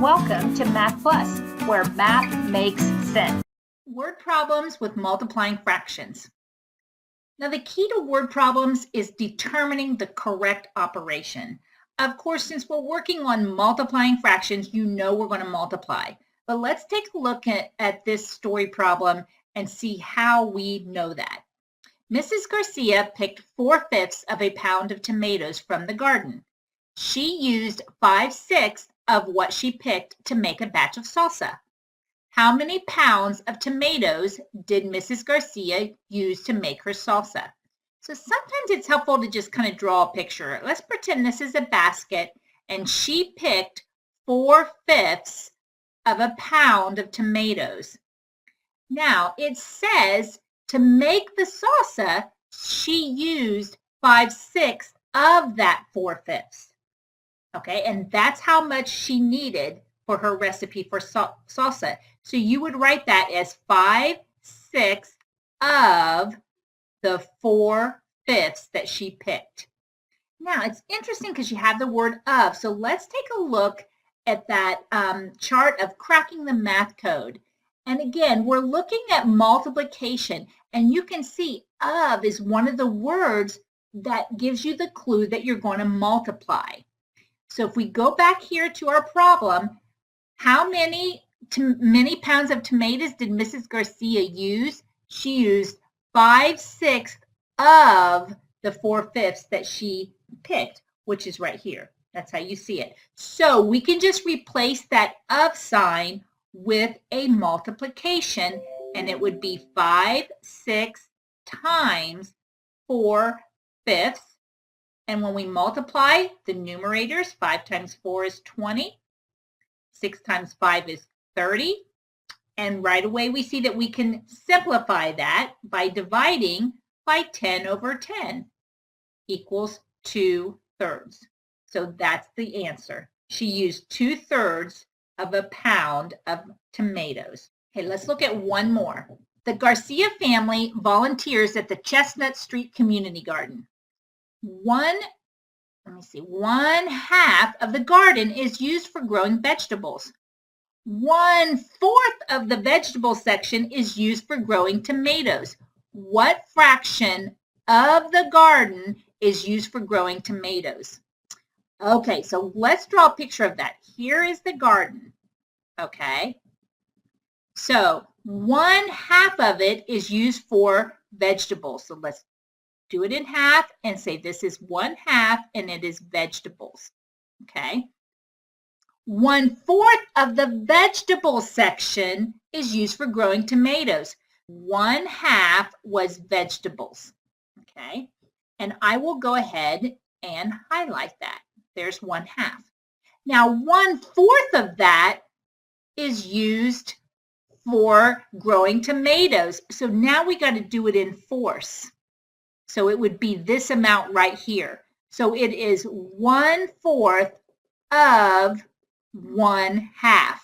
Welcome to Math Plus, where math makes sense. Word problems with multiplying fractions. Now, the key to word problems is determining the correct operation. Of course, since we're working on multiplying fractions, you know we're going to multiply. But let's take a look at this story problem and see how we know that. Mrs. Garcia picked 4/5 of a pound of tomatoes from the garden. She used 5/6 of what she picked to make a batch of salsa. How many pounds of tomatoes did Mrs. Garcia use to make her salsa? So sometimes it's helpful to just kind of draw a picture. Let's pretend this is a basket and she picked 4/5 of a pound of tomatoes. Now it says to make the salsa, she used 5/6 of that 4/5. Okay, and that's how much she needed for her recipe for salsa. So you would write that as 5/6 of the 4/5 that she picked. Now, it's interesting because you have the word of. So let's take a look at that chart of cracking the math code. And again, we're looking at multiplication. And you can see of is one of the words that gives you the clue that you're going to multiply. So if we go back here to our problem, how many pounds of tomatoes did Mrs. Garcia use? She used 5/6 of the 4/5 that she picked, which is right here. That's how you see it. So we can just replace that of sign with a multiplication, and it would be 5/6 times 4/5. And when we multiply the numerators, 5 times 4 is 20. 6 times 5 is 30. And right away we see that we can simplify that by dividing by 10 over 10 equals 2/3. So that's the answer. She used 2/3 of a pound of tomatoes. Okay, let's look at one more. The Garcia family volunteers at the Chestnut Street Community Garden. One half of the garden is used for growing vegetables. 1/4 of the vegetable section is used for growing tomatoes. What fraction of the garden is used for growing tomatoes? Okay, so let's draw a picture of that. Here is the garden, okay? So 1/2 of it is used for vegetables. So let's do it in half and say this is 1/2 and it is vegetables, okay? 1/4 of the vegetable section is used for growing tomatoes. 1/2 was vegetables, okay? And I will go ahead and highlight that. There's 1/2. Now 1/4 of that is used for growing tomatoes. So now we got to do it in fourths. So it would be this amount right here. So it is 1/4 of 1/2.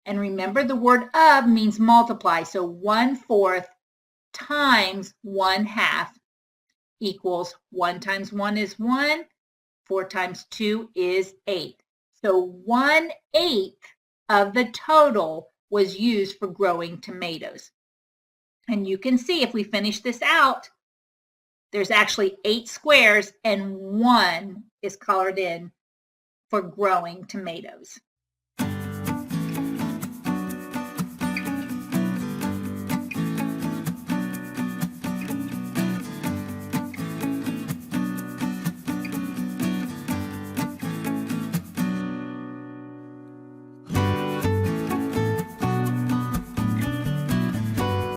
And remember the word of means multiply. So 1/4 times 1/2 equals 1 times 1 is 1. 4 times 2 is 8. So 1/8 of the total was used for growing tomatoes. And you can see if we finish this out, there's actually 8 squares and 1 is colored in for growing tomatoes.